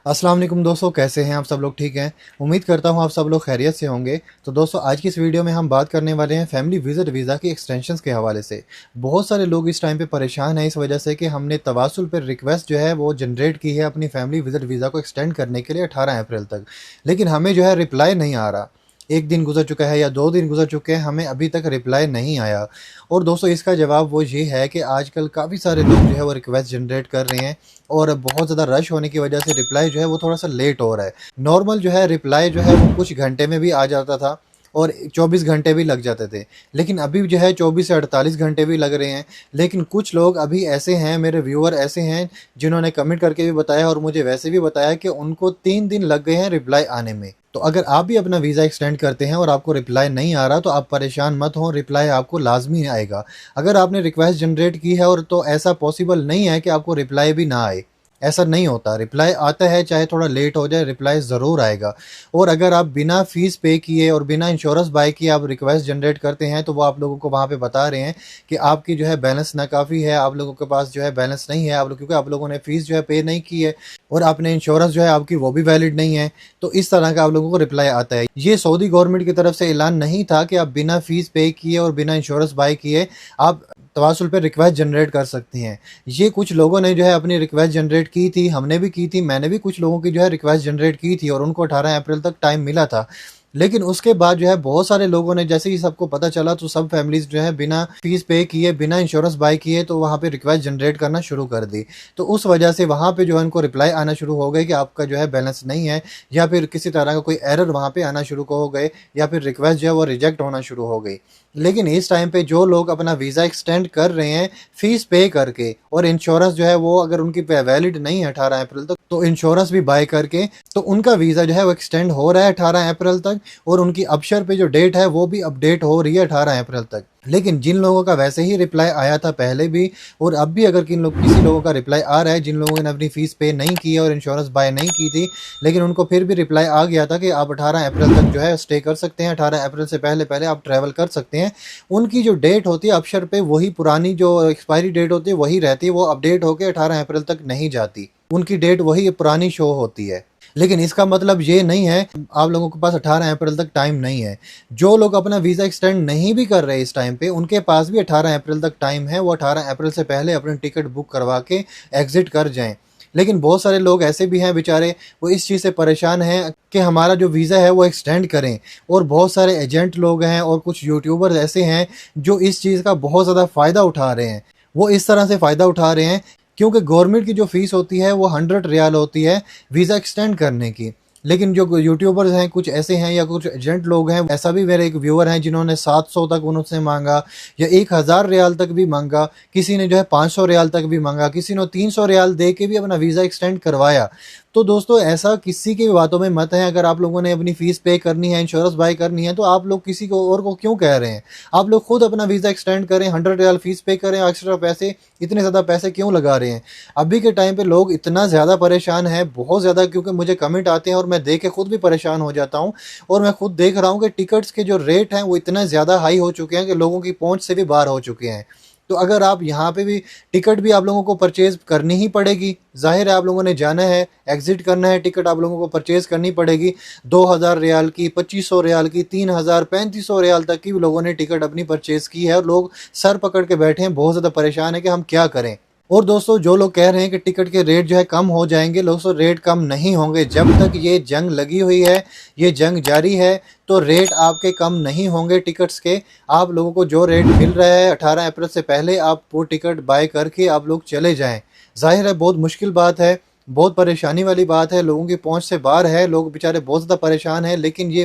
अस्सलाम वालेकुम दोस्तों, कैसे हैं आप सब लोग? ठीक हैं। उम्मीद करता हूं आप सब लोग खैरियत से होंगे। तो दोस्तों, आज की इस वीडियो में हम बात करने वाले हैं फैमिली विजिट वीज़ा की एक्सटेंशंस के हवाले से। बहुत सारे लोग इस टाइम पे परेशान हैं इस वजह से कि हमने तवासुल पर रिक्वेस्ट जो है वो जनरेट की है अपनी फैमिली विजिट वीज़ा को एक्सटेंड करने के लिए 18 अप्रैल तक, लेकिन हमें जो है रिप्लाई नहीं आ रहा। 1 दिन गुज़र चुका है या 2 दिन गुज़र चुके हैं, हमें अभी तक रिप्लाई नहीं आया। और दोस्तों, इसका जवाब वो ये है कि आजकल काफ़ी सारे लोग जो है वो रिक्वेस्ट जनरेट कर रहे हैं और बहुत ज़्यादा रश होने की वजह से रिप्लाई जो है वो थोड़ा-सा लेट हो रहा है। नॉर्मल जो है रिप्लाई जो है वो कुछ घंटे में भी आ जाता था और 24 घंटे भी लग जाते थे। लेकिन अभी जो है 24 से 48 घंटे भी लग रहे हैं। लेकिन कुछ लोग अभी ऐसे हैं, मेरे व्यूअर ऐसे हैं जिन्होंने कमेंट करके भी बताया और मुझे वैसे भी बताया कि उनको 3 दिन लग गए हैं रिप्लाई आने में। तो अगर आप भी अपना वीज़ा एक्सटेंड करते हैं और आपको रिप्लाई नहीं आ रहा तो आप परेशान मत हों, रिप्लाई आपको लाज़मी आएगा। अगर आपने रिक्वेस्ट जनरेट की है और तो ऐसा पॉसिबल नहीं है कि आपको रिप्लाई भी ना आए। ऐसा नहीं होता, रिप्लाई आता है, चाहे थोड़ा लेट हो जाए, रिप्लाई ज़रूर आएगा। और अगर आप बिना फ़ीस पे किए और बिना इंश्योरेंस बाय किए आप रिक्वेस्ट जनरेट करते हैं तो वो आप लोगों को वहाँ पे बता रहे हैं कि आपकी जो है बैलेंस नाकाफ़ी है, आप लोगों के पास जो है बैलेंस नहीं है, आप लोग क्योंकि आप लोगों ने फ़ीस जो है पे नहीं की है और आपने इंश्योरेंस जो है आपकी वो भी वैलिड नहीं है। तो इस तरह का आप लोगों को रिप्लाई आता है। ये सऊदी गवर्नमेंट की तरफ से ऐलान नहीं था कि आप बिना फ़ीस पे किए और बिना इंश्योरेंस बाय किए आप तवासुल पे रिक्वेस्ट जनरेट कर सकती हैं। ये कुछ लोगों ने जो है अपनी रिक्वेस्ट जनरेट की थी, हमने भी की थी, मैंने भी कुछ लोगों की जो है रिक्वेस्ट जनरेट की थी और उनको 18 अप्रैल तक टाइम मिला था। लेकिन उसके बाद जो है बहुत सारे लोगों ने, जैसे ही सबको पता चला तो सब फैमिलीज़ जो है बिना फ़ीस पे किए, बिना इंश्योरेंस बाय किए तो वहाँ पे रिक्वेस्ट जनरेट करना शुरू कर दी। तो उस वजह से वहाँ पे जो है उनको रिप्लाई आना शुरू हो गए कि आपका जो है बैलेंस नहीं है, या फिर किसी तरह का कोई एरर वहाँ पे आना शुरू हो गए, या फिर रिक्वेस्ट जो है वो रिजेक्ट होना शुरू हो गई। लेकिन इस टाइम पे जो लोग अपना वीज़ा एक्सटेंड कर रहे हैं फ़ीस पे करके और इंश्योरेंस जो है वो अगर उनकी वैलिड नहीं है 18 अप्रैल तक, तो इंश्योरेंस भी बाय करके तो उनका वीज़ा जो है वो एक्सटेंड हो रहा है 18 अप्रैल तक और उनकी अबशर पे जो डेट है वो भी अपडेट हो रही है 18 अप्रैल तक। लेकिन जिन लोगों का वैसे ही रिप्लाई आया था पहले भी और अब भी अगर किसी लोगों का रिप्लाई आ रहा है, जिन लोगों ने अपनी फ़ीस पे नहीं की है और इंश्योरेंस बाय नहीं की थी, लेकिन उनको फिर भी रिप्लाई आ गया था कि आप 18 अप्रैल तक जो है स्टे कर सकते हैं, 18 अप्रैल से पहले आप ट्रैवल कर सकते हैं। उनकी जो डेट होती है अबशर पे, वही पुरानी जो एक्सपायरी डेट होती है वही रहती है, वो अपडेट होकर 18 अप्रैल तक नहीं जाती। उनकी डेट वही पुरानी शो होती है। लेकिन इसका मतलब ये नहीं है आप लोगों के पास 18 अप्रैल तक टाइम नहीं है। जो लोग अपना वीज़ा एक्सटेंड नहीं भी कर रहे इस टाइम पे, उनके पास भी 18 अप्रैल तक टाइम है। वो 18 अप्रैल से पहले अपनी टिकट बुक करवा के एग्ज़िट कर जाएं। लेकिन बहुत सारे लोग ऐसे भी हैं बेचारे, वो इस चीज़ से परेशान हैं कि हमारा जो वीज़ा है वो एक्सटेंड करें। और बहुत सारे एजेंट लोग हैं और कुछ यूट्यूबर्स ऐसे हैं जो इस चीज़ का बहुत ज़्यादा फ़ायदा उठा रहे हैं। वो इस तरह से फ़ायदा उठा रहे हैं क्योंकि गवर्नमेंट की जो फ़ीस होती है वो 100 रियाल होती है वीज़ा एक्सटेंड करने की। लेकिन जो यूट्यूबर्स हैं कुछ ऐसे हैं या कुछ एजेंट लोग हैं, ऐसा भी मेरे एक व्यूअर हैं जिन्होंने 700 तक उनसे मांगा या 1000 रियाल तक भी मांगा, किसी ने जो है 500 रियाल तक भी मांगा, किसी ने 300 रियाल दे के भी अपना वीज़ा एक्सटेंड करवाया। तो दोस्तों, ऐसा किसी की भी बातों में मत है। अगर आप लोगों ने अपनी फ़ीस पे करनी है, इंश्योरेंस बाय करनी है, तो आप लोग किसी को और को क्यों कह रहे हैं? आप लोग खुद अपना वीज़ा एक्सटेंड करें, 100 रियाल फ़ीस पे करें, एक्स्ट्रा पैसे, इतने ज़्यादा पैसे क्यों लगा रहे हैं? अभी के टाइम पे लोग इतना ज़्यादा परेशान हैं, बहुत ज़्यादा, क्योंकि मुझे कमेंट आते हैं और मैं देख के खुद भी परेशान हो जाता हूँ। और मैं खुद देख रहा हूँ कि टिकट्स के जो रेट हैं वो इतना ज़्यादा हाई हो चुके हैं कि लोगों की पहुँच से भी बाहर हो चुके हैं। तो अगर आप यहाँ पे भी टिकट भी आप लोगों को परचेज़ करनी ही पड़ेगी। ज़ाहिर है आप लोगों ने जाना है, एग्ज़िट करना है, टिकट आप लोगों को परचेज़ करनी पड़ेगी। 2000 रियाल की, 2500 रियाल की, 3000, 3500 रियाल तक की भी लोगों ने टिकट अपनी परचेज़ की है और लोग सर पकड़ के बैठे हैं, बहुत ज़्यादा परेशान है कि हम क्या करें। और दोस्तों, जो लोग कह रहे हैं कि टिकट के रेट जो है कम हो जाएंगे, दोस्तों रेट कम नहीं होंगे। जब तक ये जंग लगी हुई है, ये जंग जारी है, तो रेट आपके कम नहीं होंगे टिकट्स के। आप लोगों को जो रेट मिल रहा है 18 अप्रैल से पहले आप वो टिकट बाय करके आप लोग चले जाएं। जाहिर है बहुत मुश्किल बात है, बहुत परेशानी वाली बात है, लोगों की पहुंच से बाहर है, लोग बेचारे बहुत ज़्यादा परेशान हैं। लेकिन ये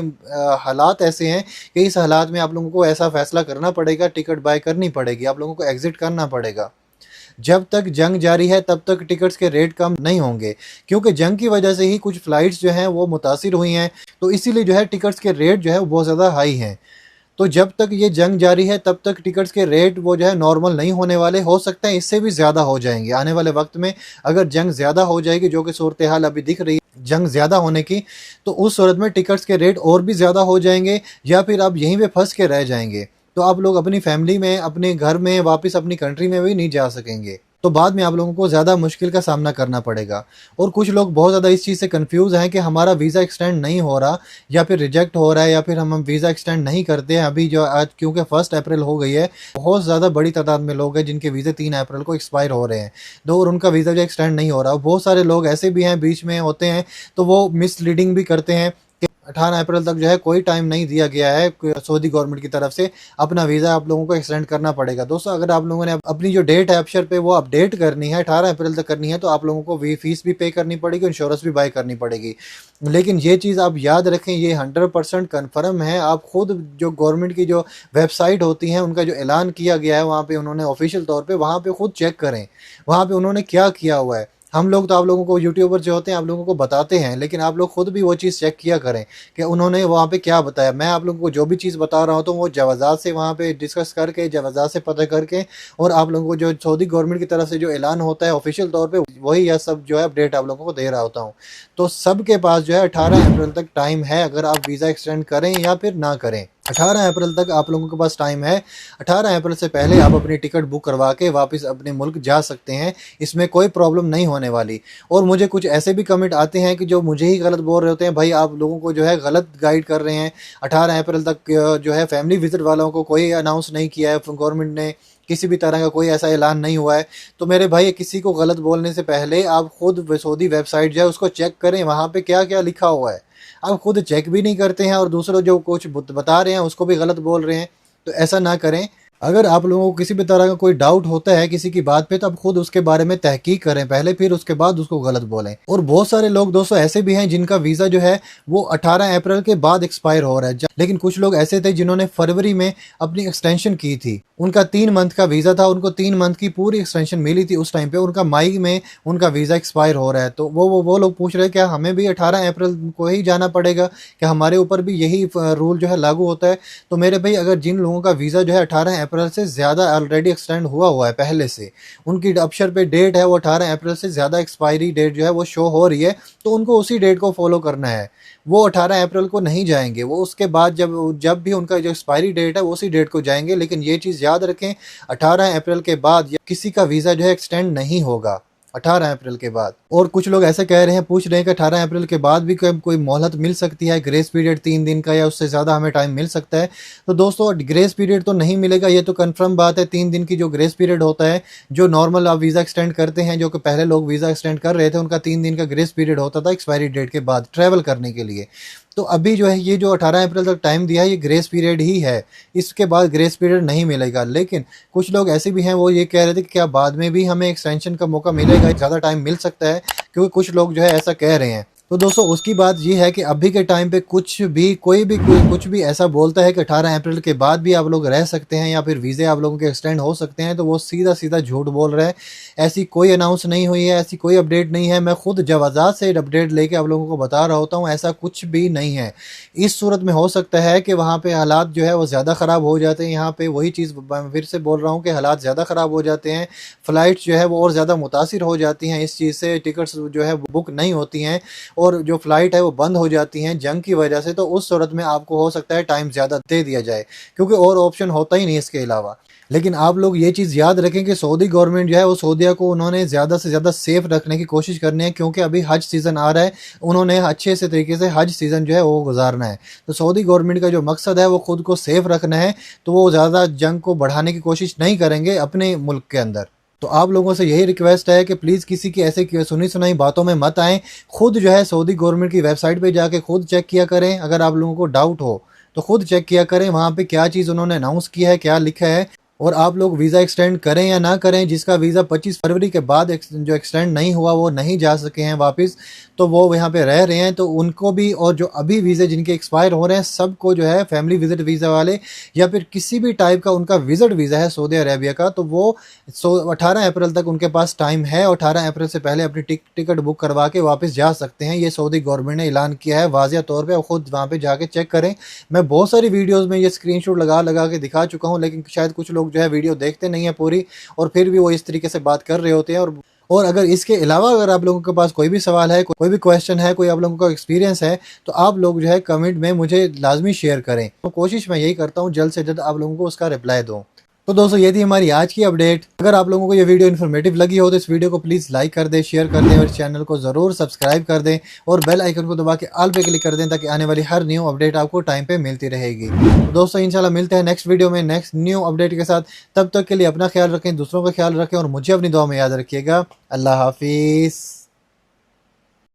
हालात ऐसे हैं कि इस हालात में आप लोगों को ऐसा फ़ैसला करना पड़ेगा, टिकट बाय करनी पड़ेगी, आप लोगों को एग्ज़िट करना पड़ेगा। जब तक जंग जारी है तब तक टिकट्स के रेट कम नहीं होंगे, क्योंकि जंग की वजह से ही कुछ फ़्लाइट्स जो हैं वो मुतासिर हुई हैं। तो इसीलिए जो है टिकट्स के रेट जो है वो बहुत ज़्यादा हाई हैं। तो जब तक ये जंग जारी है तब तक टिकट्स के रेट वो जो है नॉर्मल नहीं होने वाले, हो सकते हैं इससे भी ज़्यादा हो जाएंगे आने वाले वक्त में। अगर जंग ज़्यादा हो जाएगी, जो कि सूरत हाल अभी दिख रही है जंग ज़्यादा होने की, तो उस सूरत में टिकट्स के रेट और भी ज़्यादा हो जाएंगे या फिर आप यहीं पे फंस के रह जाएंगे। तो आप लोग अपनी फैमिली में, अपने घर में, वापस अपनी कंट्री में भी नहीं जा सकेंगे। तो बाद में आप लोगों को ज़्यादा मुश्किल का सामना करना पड़ेगा। और कुछ लोग बहुत ज़्यादा इस चीज़ से कंफ्यूज हैं कि हमारा वीज़ा एक्सटेंड नहीं हो रहा या फिर रिजेक्ट हो रहा है या फिर हम वीज़ा एक्सटेंड नहीं करते हैं अभी, जो आज क्योंकि 1 अप्रैल हो गई है, बहुत ज़्यादा बड़ी तादाद में लोग हैं जिनके वीज़े 3 अप्रैल को एक्सपायर हो रहे हैं, तो और उनका वीज़ा जो एक्सटेंड नहीं हो रहा। बहुत सारे लोग ऐसे भी हैं बीच में होते हैं, तो वो मिसलीडिंग भी करते हैं कि 18 अप्रैल तक जो है कोई टाइम नहीं दिया गया है सऊदी गवर्नमेंट की तरफ से, अपना वीज़ा आप लोगों को एक्सटेंड करना पड़ेगा। दोस्तों, अगर आप लोगों ने अपनी जो डेट है एप्शर पे वो अपडेट करनी है, 18 अप्रैल तक करनी है, तो आप लोगों को फीस भी पे करनी पड़ेगी, इंश्योरेंस भी बाय करनी पड़ेगी। लेकिन ये चीज़ आप याद रखें, ये 100% कन्फर्म है। आप खुद जो गवर्नमेंट की जो वेबसाइट होती हैं उनका जो ऐलान किया गया है वहाँ पे उन्होंने ऑफिशियल तौर पे, वहाँ पे खुद चेक करें वहाँ पे उन्होंने क्या किया हुआ है। हम लोग तो आप लोगों को यूट्यूबर जो होते हैं आप लोगों को बताते हैं, लेकिन आप लोग खुद भी वो चीज़ चेक किया करें कि उन्होंने वहाँ पे क्या बताया। मैं आप लोगों को जो भी चीज़ बता रहा हूँ तो वो जवाज़ात से वहाँ पे डिस्कस करके, जवाज़ात से पता करके, और आप लोगों को जो सऊदी गवर्नमेंट की तरफ से जो ऐलान होता है ऑफिशियल तौर पे, वही यह सब जो है अपडेट आप लोगों को दे रहा होता हूँ। तो सबके पास जो है 18 अप्रैल तक टाइम है, अगर आप वीज़ा एक्सटेंड करें या फिर ना करें। 18 अप्रैल तक आप लोगों के पास टाइम है। 18 अप्रैल से पहले आप अपनी टिकट बुक करवा के वापस अपने मुल्क जा सकते हैं, इसमें कोई प्रॉब्लम नहीं होने वाली। और मुझे कुछ ऐसे भी कमेंट आते हैं कि जो मुझे ही गलत बोल रहे होते हैं, भाई आप लोगों को जो है गलत गाइड कर रहे हैं। 18 अप्रैल तक जो है फैमिली विजिट वालों को कोई अनाउंस नहीं किया है गवर्नमेंट ने, किसी भी तरह का कोई ऐसा ऐलान नहीं हुआ है। तो मेरे भाई, किसी को गलत बोलने से पहले आप खुद सऊदी वेबसाइट जो है उसको चेक करें, वहाँ पे क्या क्या लिखा हुआ है। आप खुद चेक भी नहीं करते हैं और दूसरों जो कुछ बता रहे हैं उसको भी गलत बोल रहे हैं, तो ऐसा ना करें। अगर आप लोगों को किसी भी तरह का कोई डाउट होता है किसी की बात पे, तो आप खुद उसके बारे में तहकीक करें पहले, फिर उसके बाद उसको गलत बोलें। और बहुत सारे लोग दोस्तों ऐसे भी हैं जिनका वीज़ा जो है वो 18 अप्रैल के बाद एक्सपायर हो रहा है, लेकिन कुछ लोग ऐसे थे जिन्होंने फरवरी में अपनी एक्सटेंशन की थी। उनका 3 मंथ का वीज़ा था, उनको 3 मंथ की पूरी एक्सटेंशन मिली थी उस टाइम पे, उनका मई में उनका वीज़ा एक्सपायर हो रहा है। तो वो लोग पूछ रहे हैं क्या हमें भी 18 अप्रैल को ही जाना पड़ेगा, क्या हमारे ऊपर भी यही रूल जो है लागू होता है? तो मेरे भाई, अगर जिन लोगों का वीज़ा जो है 18 अप्रैल से ज़्यादा ऑलरेडी एक्सटेंड हुआ है पहले से, उनकी अक्षर पे डेट है वो 18 अप्रैल से ज़्यादा एक्सपायरी डेट जो है वो शो हो रही है, तो उनको उसी डेट को फॉलो करना है। वो 18 अप्रैल को नहीं जाएंगे, वो उसके बाद जब भी उनका जो एक्सपायरी डेट है वो उसी डेट को जाएंगे। लेकिन ये चीज़ याद रखें, 18 अप्रैल के बाद किसी का वीज़ा जो है एक्सटेंड नहीं होगा 18 अप्रैल के बाद। और कुछ लोग ऐसे कह रहे हैं, पूछ रहे हैं कि 18 अप्रैल के बाद भी कोई मोहलत मिल सकती है, ग्रेस पीरियड 3 दिन का या उससे ज़्यादा हमें टाइम मिल सकता है? तो दोस्तों, ग्रेस पीरियड तो नहीं मिलेगा, ये तो कंफर्म बात है। 3 दिन की जो ग्रेस पीरियड होता है, जो नॉर्मल आप वीज़ा एक्सटेंड करते हैं, जो कि पहले लोग वीज़ा एक्सटेंड कर रहे थे, उनका 3 दिन का ग्रेस पीरियड होता था एक्सपायरी डेट के बाद ट्रैवल करने के लिए। तो अभी जो है ये जो 18 अप्रैल तक टाइम दिया है ये ग्रेस पीरियड ही है, इसके बाद ग्रेस पीरियड नहीं मिलेगा। लेकिन कुछ लोग ऐसे भी हैं, वो ये कह रहे थे कि क्या बाद में भी हमें एक्सटेंशन का मौका मिलेगा, ज़्यादा टाइम मिल सकता है, क्योंकि कुछ लोग जो है ऐसा कह रहे हैं। तो दोस्तों, उसकी बात ये है कि अभी के टाइम पे कुछ भी कुछ भी ऐसा बोलता है कि 18 अप्रैल के बाद भी आप लोग रह सकते हैं या फिर वीज़े आप लोगों के एक्सटेंड हो सकते हैं, तो वो सीधा सीधा झूठ बोल रहा है। ऐसी कोई अनाउंस नहीं हुई है, ऐसी कोई अपडेट नहीं है। मैं खुद जवाज़ात से अपडेट लेके आप लोगों को बता रहा होता हूँ, ऐसा कुछ भी नहीं है। इस सूरत में हो सकता है कि वहाँ पे हालात जो है वो ज़्यादा ख़राब हो जाते हैं। यहाँ पे वही चीज़ फिर से बोल रहा हूँ कि हालात ज़्यादा ख़राब हो जाते हैं, फ़्लाइट्स जो है वो और ज़्यादा मुतासिर हो जाती हैं इस चीज़ से, टिकट्स जो है बुक नहीं होती हैं और जो फ़्लाइट है वो बंद हो जाती हैं जंग की वजह से। तो उस सूरत में आपको हो सकता है टाइम ज़्यादा दे दिया जाए, क्योंकि और ऑप्शन होता ही नहीं इसके अलावा। लेकिन आप लोग ये चीज़ याद रखें कि सऊदी गवर्नमेंट जो है वो सऊदीया को उन्होंने ज़्यादा से ज़्यादा सेफ रखने की कोशिश करनी है, क्योंकि अभी हज सीज़न आ रहा है, उन्होंने अच्छे से तरीके से हज सीज़न जो है वो गुजारना है। तो सऊदी गवर्नमेंट का जो मकसद है वो खुद को सेफ रखना है, तो वो ज़्यादा जंग को बढ़ाने की कोशिश नहीं करेंगे अपने मुल्क के अंदर। तो आप लोगों से यही रिक्वेस्ट है कि प्लीज़ किसी की ऐसे सुनी सुनाई बातों में मत आएँ। खुद जो है सऊदी गवर्नमेंट की वेबसाइट पे जाके खुद चेक किया करें। अगर आप लोगों को डाउट हो तो खुद चेक किया करें वहाँ पे क्या चीज़ उन्होंने अनाउंस किया है, क्या लिखा है। और आप लोग वीज़ा एक्सटेंड करें या ना करें, जिसका वीज़ा 25 फरवरी के बाद जो एक्सटेंड नहीं हुआ, वो नहीं जा सके हैं वापस, तो वो यहाँ पे रह रहे हैं, तो उनको भी, और जो अभी वीज़े जिनके एक्सपायर हो रहे हैं सबको जो है फैमिली विजिट वीज़ा वाले या फिर किसी भी टाइप का उनका विजिट वीज़ा है सऊदी अरेबिया का, तो वो 18 अप्रैल तक उनके पास टाइम है। 18 अप्रैल से पहले अपनी टिकट बुक करवा के वापस जा सकते हैं। ये सऊदी गवर्नमेंट ने ऐलान किया है वाज़िया तौर पर, खुद वहाँ पर जाके चेक करें। मैं बहुत सारी वीडियोज़ में ये स्क्रीनशॉट लगा के दिखा चुका हूँ, लेकिन शायद कुछ लोग जो है वीडियो देखते नहीं है पूरी, और फिर भी वो इस तरीके से बात कर रहे होते हैं। और अगर इसके अलावा अगर आप लोगों के पास कोई भी सवाल है, कोई भी क्वेश्चन है, कोई आप लोगों का एक्सपीरियंस है, तो आप लोग जो है कमेंट में मुझे लाजमी शेयर करें। तो कोशिश मैं यही करता हूँ जल्द से जल्द आप लोगों को उसका रिप्लाई दूँ। तो दोस्तों ये थी हमारी आज की अपडेट। अगर आप लोगों को ये वीडियो इन्फॉर्मेटिव लगी हो तो इस वीडियो को प्लीज़ लाइक कर दें, शेयर कर दें और चैनल को ज़रूर सब्सक्राइब कर दें और बेल आइकन को दबा के ऑल पे क्लिक कर दें ताकि आने वाली हर न्यू अपडेट आपको टाइम पे मिलती रहेगी। तो दोस्तों इंशाल्लाह मिलते हैं नेक्स्ट वीडियो में नेक्स्ट न्यू अपडेट के साथ। तब तक के लिए अपना ख्याल रखें, दूसरों का ख्याल रखें और मुझे अपनी दुआ में याद रखिएगा। अल्लाह हाफिज़।